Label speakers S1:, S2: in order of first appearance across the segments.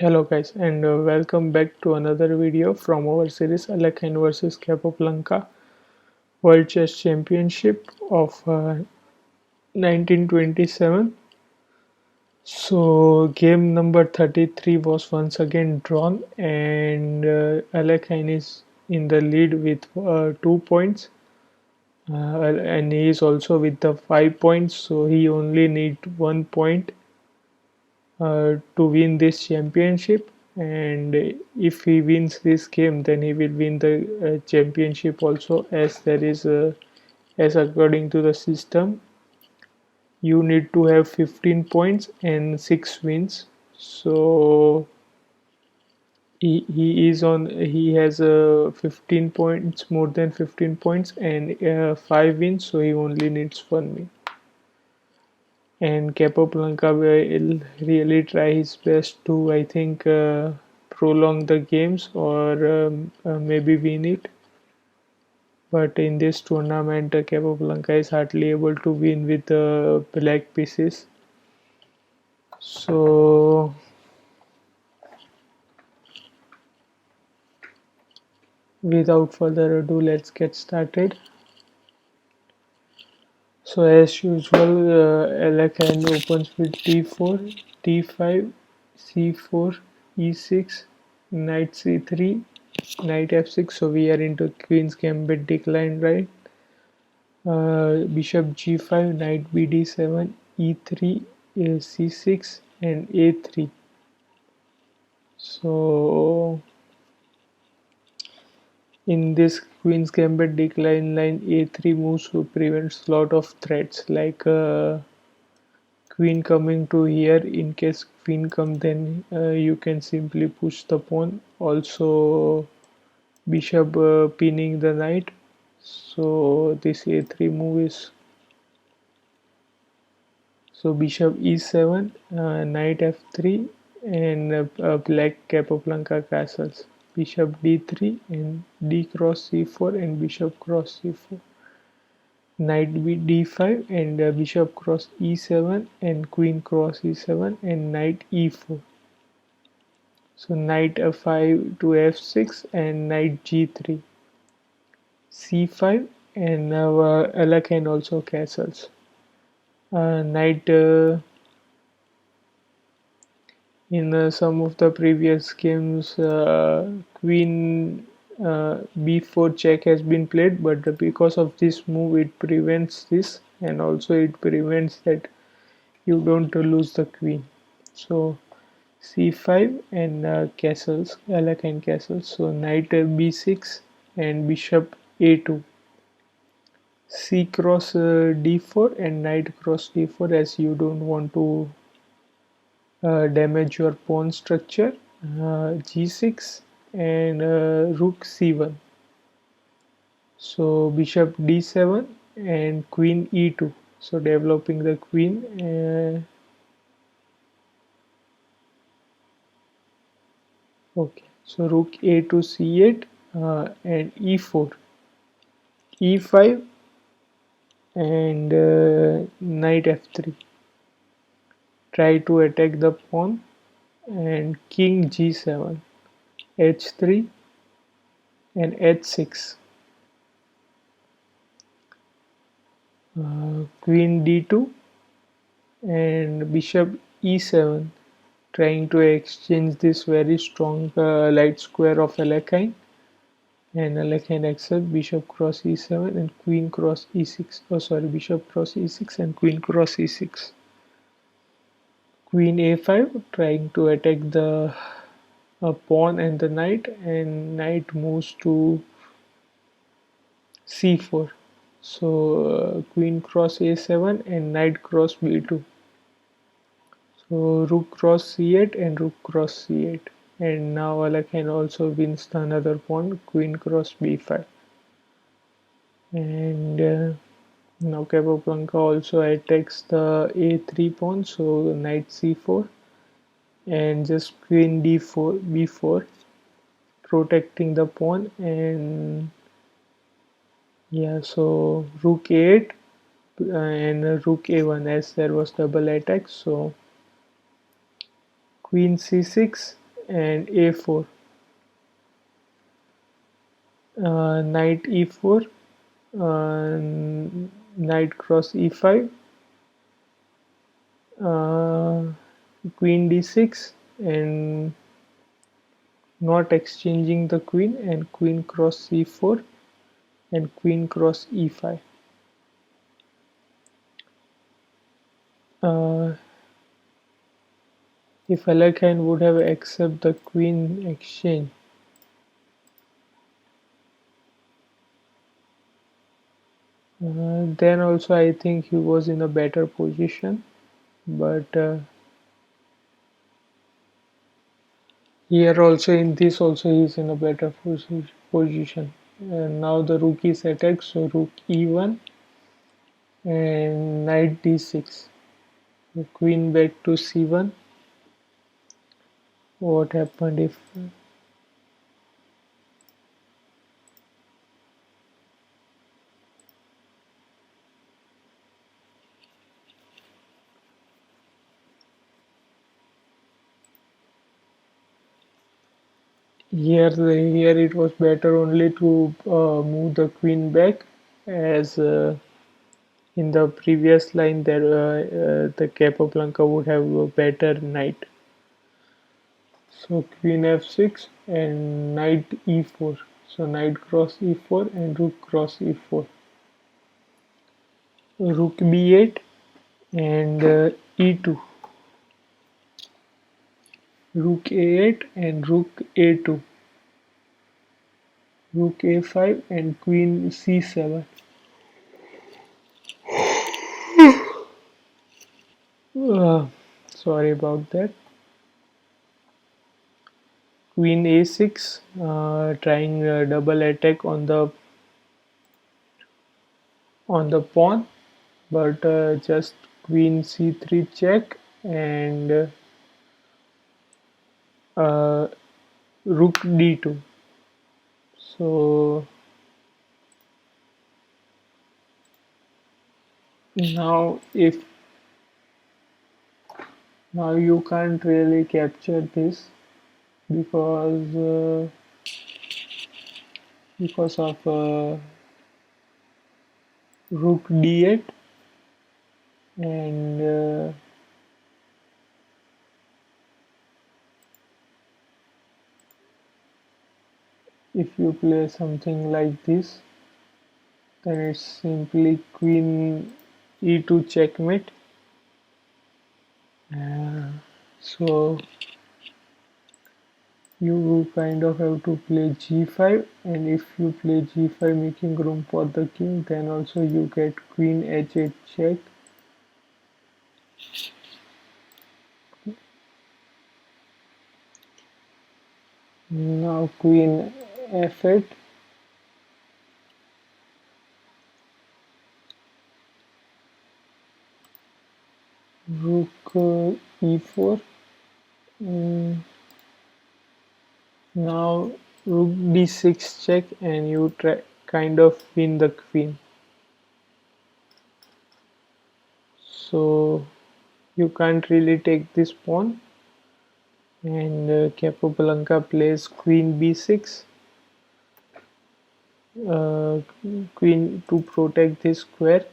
S1: Hello guys and welcome back to another video from our series Alekhine vs Capablanca World Chess Championship of 1927. So game number 33 was once again drawn and Alekhine is in the lead with 2 points, and he is also with the 5 points, so he only need 1 point to win this championship, and if he wins this game then he will win the championship also, as there is as according to the system you need to have 15 points and 6 wins. So he has 15 points, more than 15 points, and 5 wins, so he only needs 1 win. And Capablanca will really try his best to, I think, prolong the games or maybe win it. But in this tournament, Capablanca is hardly able to win with the black pieces. So without further ado, let's get started. So as usual, Alekhine opens with d4, d5, c4, e6, knight c3, knight f6. So we are into queen's gambit decline, right? Bishop g5, knight bd7, e3, c6, and a3. So in this queen's gambit decline line, a3 moves prevents lot of threats like queen coming to here. In case queen come, then you can simply push the pawn. Also bishop pinning the knight. So this a3 move is, so bishop e7, knight f3, and black Capablanca castles. Bishop d3 and d cross c4 and bishop cross c4. Knight d5 and bishop cross e7 and queen cross e7 and knight e4. So knight f5 to f6 and knight g3, c5, and now Alekhine also castles. Knight in some of the previous games, queen b4 check has been played, but because of this move it prevents this, and also it prevents that you don't lose the queen. So c5 and castles, Alekhine castles. So knight b6 and bishop a2, c cross d4 and knight cross d4, as you don't want to damage your pawn structure. G6 and rook c1. So bishop d7 and queen e2. So developing the queen. Okay, so rook a2 c8 and e4, e5, and knight f3. Try to attack the pawn, and king g7, h3, and h6. Queen d2 and bishop e7, trying to exchange this very strong light square of Alekhine, and Alekhine accept. Bishop cross e7 and queen cross e6. Oh sorry, bishop cross e6 and queen cross e6. Queen a5, trying to attack the pawn and the knight, and knight moves to c4. So queen cross a7 and knight cross b2. So rook cross c8 and rook cross c8, and now Alekhine also wins the another pawn, queen cross b5. And now Capablanca also attacks the a3 pawn, so knight c4 and just queen d4 b4, protecting the pawn. And yeah, so rook a8 and rook a1, as there was double attack. So queen c6 and a4, knight e4, uh, knight cross e5, uh, queen d6, and not exchanging the queen, and queen cross c4 and queen cross e5. Uh, if Alekhine would have accepted the queen exchange, then also I think he was in a better position, but here also in this also he is in a better position. And now the rook is attacked, so rook e1 and knight d6. The queen back to c1. What happened if here it was better only to move the queen back, as in the previous line there the Capablanca would have a better knight. So queen f6 and knight e4. So knight cross e4 and rook cross e4. Rook b8 and e2. Rook a8 and rook a2. Rook a5 and queen c7. Uh, Sorry about that. Queen a6, trying a double attack on the pawn, but just queen c3 check and uh, rook d2. So now if now you can't really capture this because of rook d8 and if you play something like this, then it's simply queen e2 checkmate. So you kind of have to play g5, and if you play g5 making room for the king, then also you get queen h8 check. Now queen f8, rook e4. Now rook d6 check, and you try kind of win the queen. So you can't really take this pawn, and Capablanca plays queen b6, uh, queen to protect this square,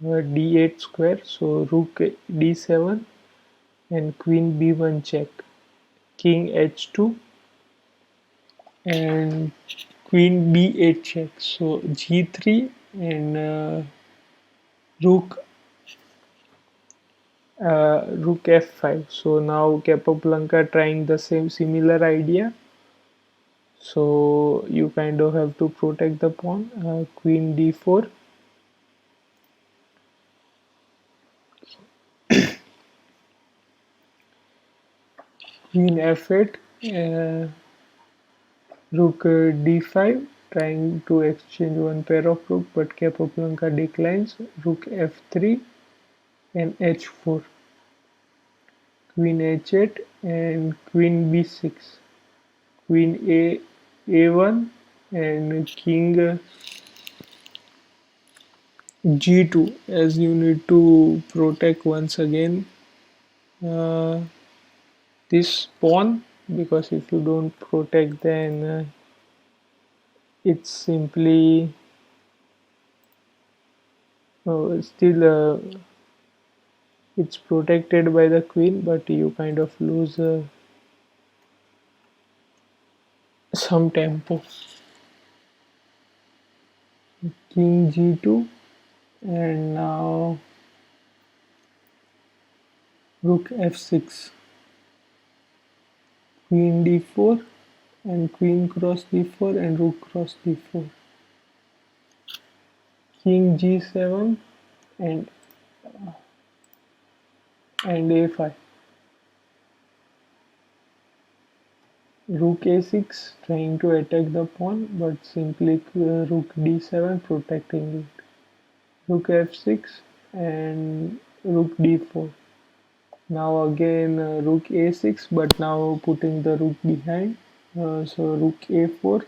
S1: d8 square. So rook d7 and queen b1 check, king h2 and queen b8 check. So g3 and rook rook f5. So now Capablanca trying the same similar idea. So you kind of have to protect the pawn. Queen d4, queen f8, rook d5, trying to exchange one pair of rook, but Capablanca declines. Rook f3 and h4, queen h8 and queen b6, queen a1 and king g2, as you need to protect once again. Uh, this pawn, because if you don't protect, then it's simply still it's protected by the queen, but you kind of lose some tempo. King g2, and now rook f6, queen d4, and queen cross d4, and rook cross d4, king g7, and a5, rook a6, trying to attack the pawn, but simply rook d7 protecting it, rook f6, and rook d4. Now again rook a6, but now putting the rook behind, so rook a4,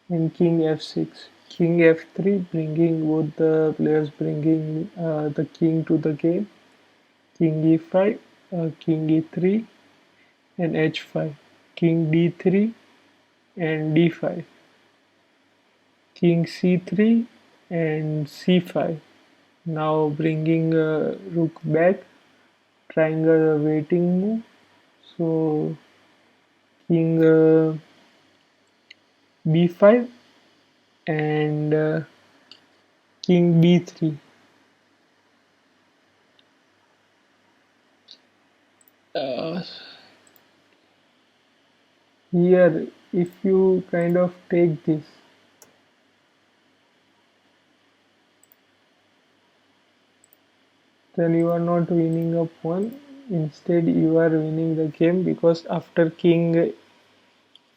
S1: and king f6, king f3, bringing both the players, bringing the king to the game, king e5, king e3, and h5, king d3, and d5, king c3, and c5. Now bringing rook back, trying a waiting move, so king b5, and king b3. Uh, Here, if you kind of take this, then you are not winning a pawn. Instead, you are winning the game, because after king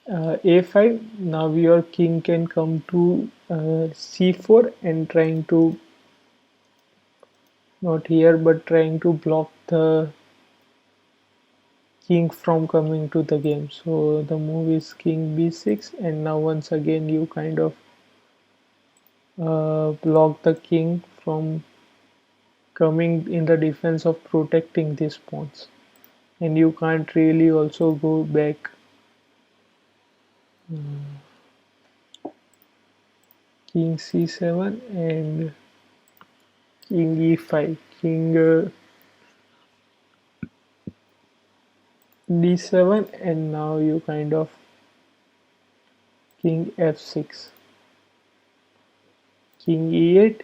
S1: a5, now your king can come to c4 and trying to, not here, but trying to block the king from coming to the game. So the move is king b6, and now once again you kind of block the king from coming in the defense of protecting these pawns, and you can't really also go back. King c7 and king e5, king d7, and now you kind of king f6, king e8,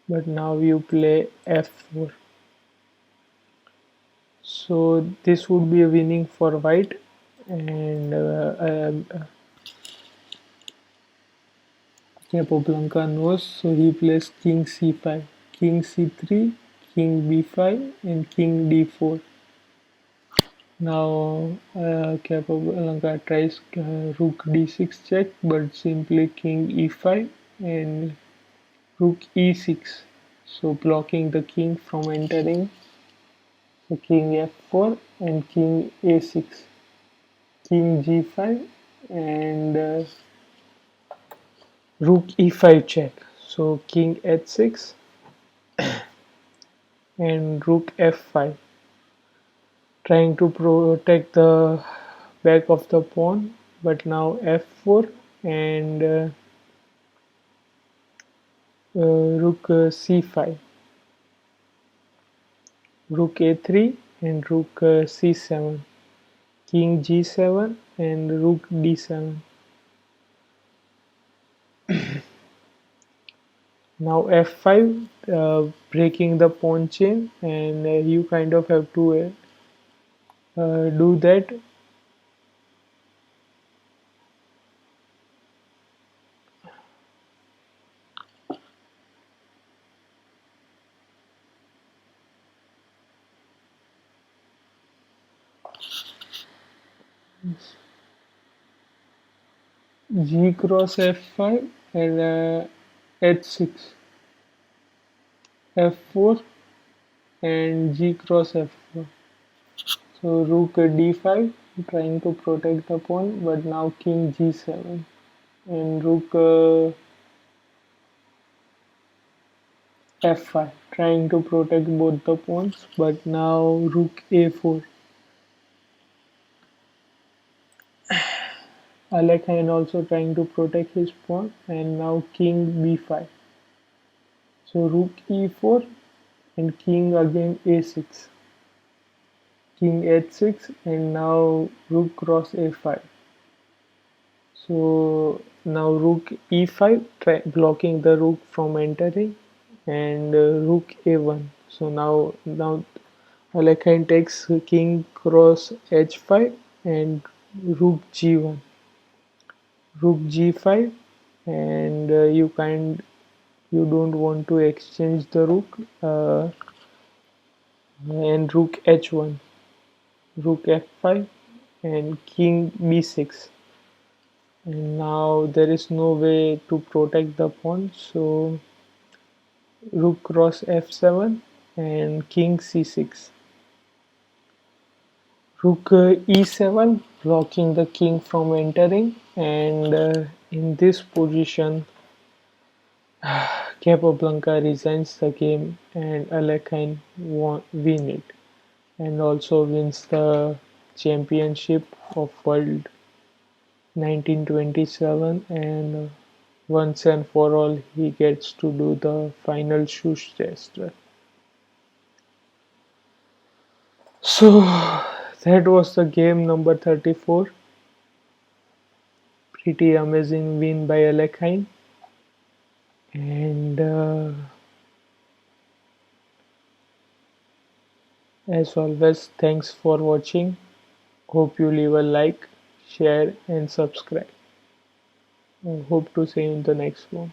S1: but now you play f4. So this would be a winning for white, and Capablanca knows, so he plays king c5, king c3, king b5, and king d4. Now Capablanca tries rook d6 check, but simply king e5 and rook e6, so blocking the king from entering. So king f4 and king a6, king g5, and rook e5 check. So king h6 and rook f5, trying to protect the back of the pawn, but now f4 and rook c5, rook a3 and rook c7, king g7 and rook d7. Now f5, breaking the pawn chain, and you kind of have to do that. G cross f5 and h6, f4 and g cross f4. So rook d5, trying to protect the pawn, but now king g7 and rook f5, trying to protect both the pawns, but now rook a4. Alekhine also trying to protect his pawn, and now king b5. So rook e4 and king again a6. King h6 and now rook cross a5. So now rook e5, blocking the rook from entering, and rook a1. So now Alekhine takes king cross h5 and rook g1, rook g5, and you don't want to exchange the rook, and rook h1, rook f5, and king b6. And now there is no way to protect the pawn, so rook cross f7 and king c6. Rook e7, blocking the king from entering, and in this position Capablanca resigns the game and Alekhine win it, and also wins the championship of world 1927, and once and for all he gets to do the final shush gesture. So that was the game number 34. Pretty amazing win by Alekhine, and as always, thanks for watching. Hope you leave a like, share, and subscribe. I hope to see you in the next one.